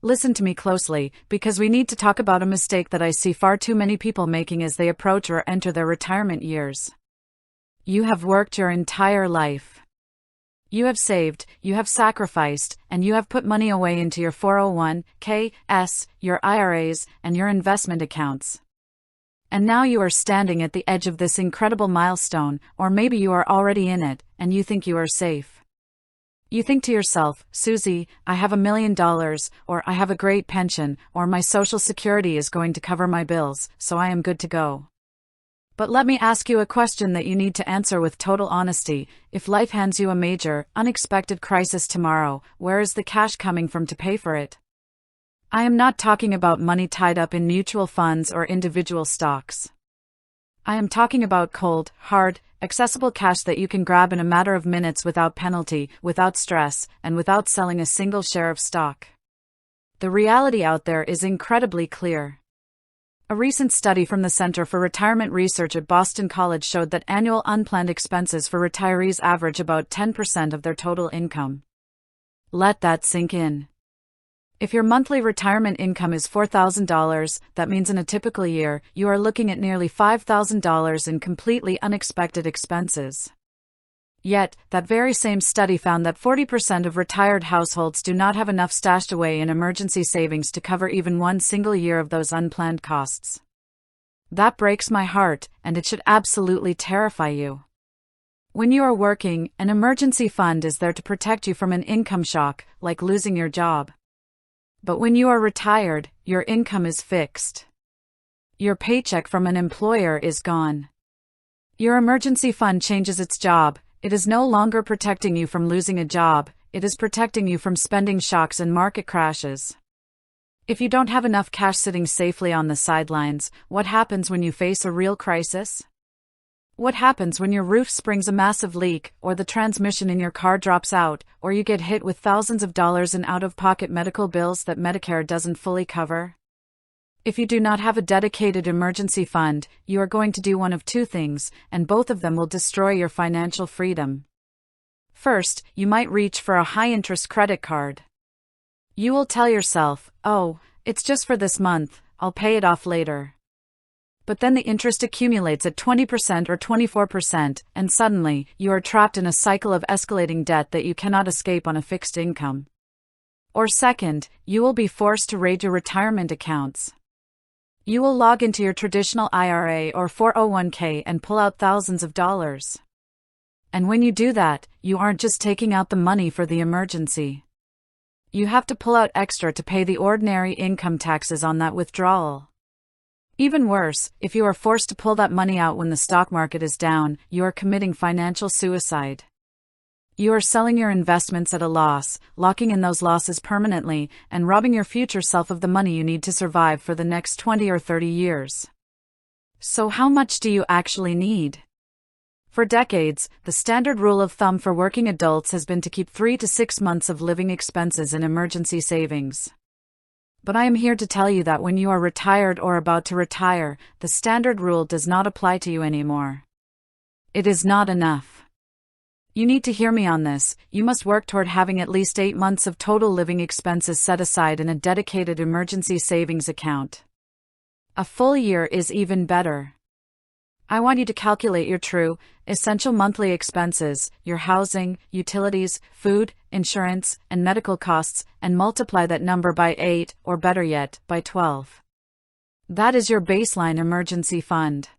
listen to me closely, because we need to talk about a mistake that I see far too many people making as they approach or enter their retirement years. You have worked your entire life. You have saved, you have sacrificed, and you have put money away into your 401(k)s, your IRAs, and your investment accounts. And now you are standing at the edge of this incredible milestone, or maybe you are already in it, and you think you are safe. You think to yourself, Susie, I have $1 million, or I have a great pension, or my Social Security is going to cover my bills, so I am good to go. But let me ask you a question that you need to answer with total honesty. If life hands you a major, unexpected crisis tomorrow, where is the cash coming from to pay for it? I am not talking about money tied up in mutual funds or individual stocks. I am talking about cold, hard, accessible cash that you can grab in a matter of minutes without penalty, without stress, and without selling a single share of stock. The reality out there is incredibly clear. A recent study from the Center for Retirement Research at Boston College showed that annual unplanned expenses for retirees average about 10% of their total income. Let that sink in. If your monthly retirement income is $4,000, that means in a typical year, you are looking at nearly $5,000 in completely unexpected expenses. Yet, that very same study found that 40% of retired households do not have enough stashed away in emergency savings to cover even one single year of those unplanned costs. That breaks my heart, and it should absolutely terrify you. When you are working, an emergency fund is there to protect you from an income shock, like losing your job. But when you are retired, your income is fixed. Your paycheck from an employer is gone. Your emergency fund changes its job. It is no longer protecting you from losing a job, it is protecting you from spending shocks and market crashes. If you don't have enough cash sitting safely on the sidelines, what happens when you face a real crisis? What happens when your roof springs a massive leak, or the transmission in your car drops out, or you get hit with thousands of dollars in out-of-pocket medical bills that Medicare doesn't fully cover? If you do not have a dedicated emergency fund, you are going to do one of two things, and both of them will destroy your financial freedom. First, you might reach for a high-interest credit card. You will tell yourself, oh, it's just for this month, I'll pay it off later. But then the interest accumulates at 20% or 24%, and suddenly, you are trapped in a cycle of escalating debt that you cannot escape on a fixed income. Or second, you will be forced to raid your retirement accounts. You will log into your traditional IRA or 401(k) and pull out thousands of dollars. And when you do that, you aren't just taking out the money for the emergency. You have to pull out extra to pay the ordinary income taxes on that withdrawal. Even worse, if you are forced to pull that money out when the stock market is down, you are committing financial suicide. You are selling your investments at a loss, locking in those losses permanently, and robbing your future self of the money you need to survive for the next 20 or 30 years. So how much do you actually need? For decades, the standard rule of thumb for working adults has been to keep 3 to 6 months of living expenses in emergency savings. But I am here to tell you that when you are retired or about to retire, the standard rule does not apply to you anymore. It is not enough. You need to hear me on this. You must work toward having at least 8 months of total living expenses set aside in a dedicated emergency savings account. A full year is even better. I want you to calculate your true, essential monthly expenses, your housing, utilities, food, insurance, and medical costs, and multiply that number by 8, or better yet, by 12. That is your baseline emergency fund.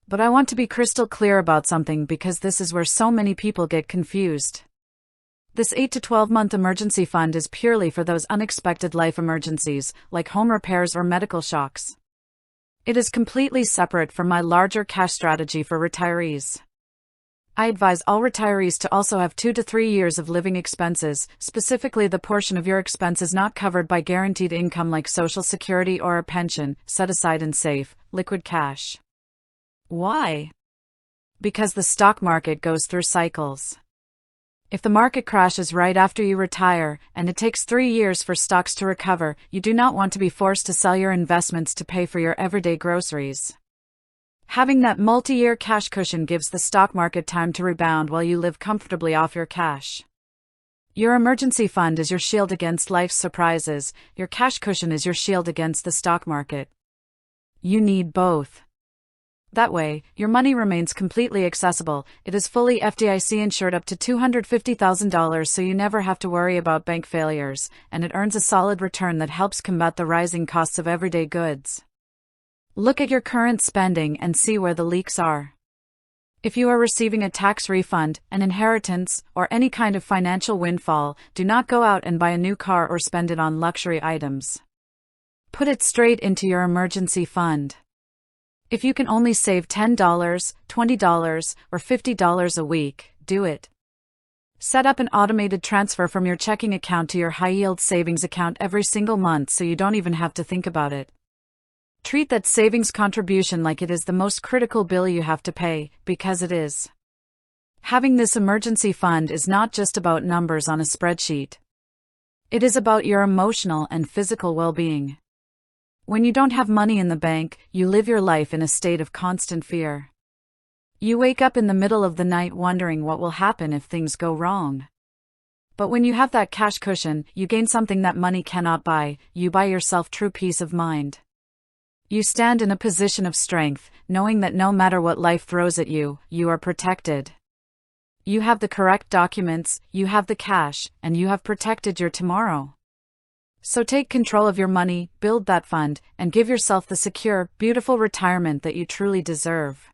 But I want to be crystal clear about something because this is where so many people get confused. This 8 to 12-month emergency fund is purely for those unexpected life emergencies, like home repairs or medical shocks. It is completely separate from my larger cash strategy for retirees. I advise all retirees to also have 2 to 3 years of living expenses, specifically the portion of your expenses not covered by guaranteed income like Social Security or a pension, set aside in safe, liquid cash. Why? Because the stock market goes through cycles. If the market crashes right after you retire, and it takes 3 years for stocks to recover, you do not want to be forced to sell your investments to pay for your everyday groceries. Having that multi-year cash cushion gives the stock market time to rebound while you live comfortably off your cash. Your emergency fund is your shield against life's surprises, your cash cushion is your shield against the stock market. You need both. That way, your money remains completely accessible, it is fully FDIC insured up to $250,000 so you never have to worry about bank failures, and it earns a solid return that helps combat the rising costs of everyday goods. Look at your current spending and see where the leaks are. If you are receiving a tax refund, an inheritance, or any kind of financial windfall, do not go out and buy a new car or spend it on luxury items. Put it straight into your emergency fund. If you can only save $10, $20, or $50 a week, do it. Set up an automated transfer from your checking account to your high-yield savings account every single month so you don't even have to think about it. Treat that savings contribution like it is the most critical bill you have to pay, because it is. Having this emergency fund is not just about numbers on a spreadsheet. It is about your emotional and physical well-being. When you don't have money in the bank, you live your life in a state of constant fear. You wake up in the middle of the night wondering what will happen if things go wrong. But when you have that cash cushion, you gain something that money cannot buy. You buy yourself true peace of mind. You stand in a position of strength, knowing that no matter what life throws at you, you are protected. You have the correct documents, you have the cash, and you have protected your tomorrow. So take control of your money, build that fund, and give yourself the secure, beautiful retirement that you truly deserve.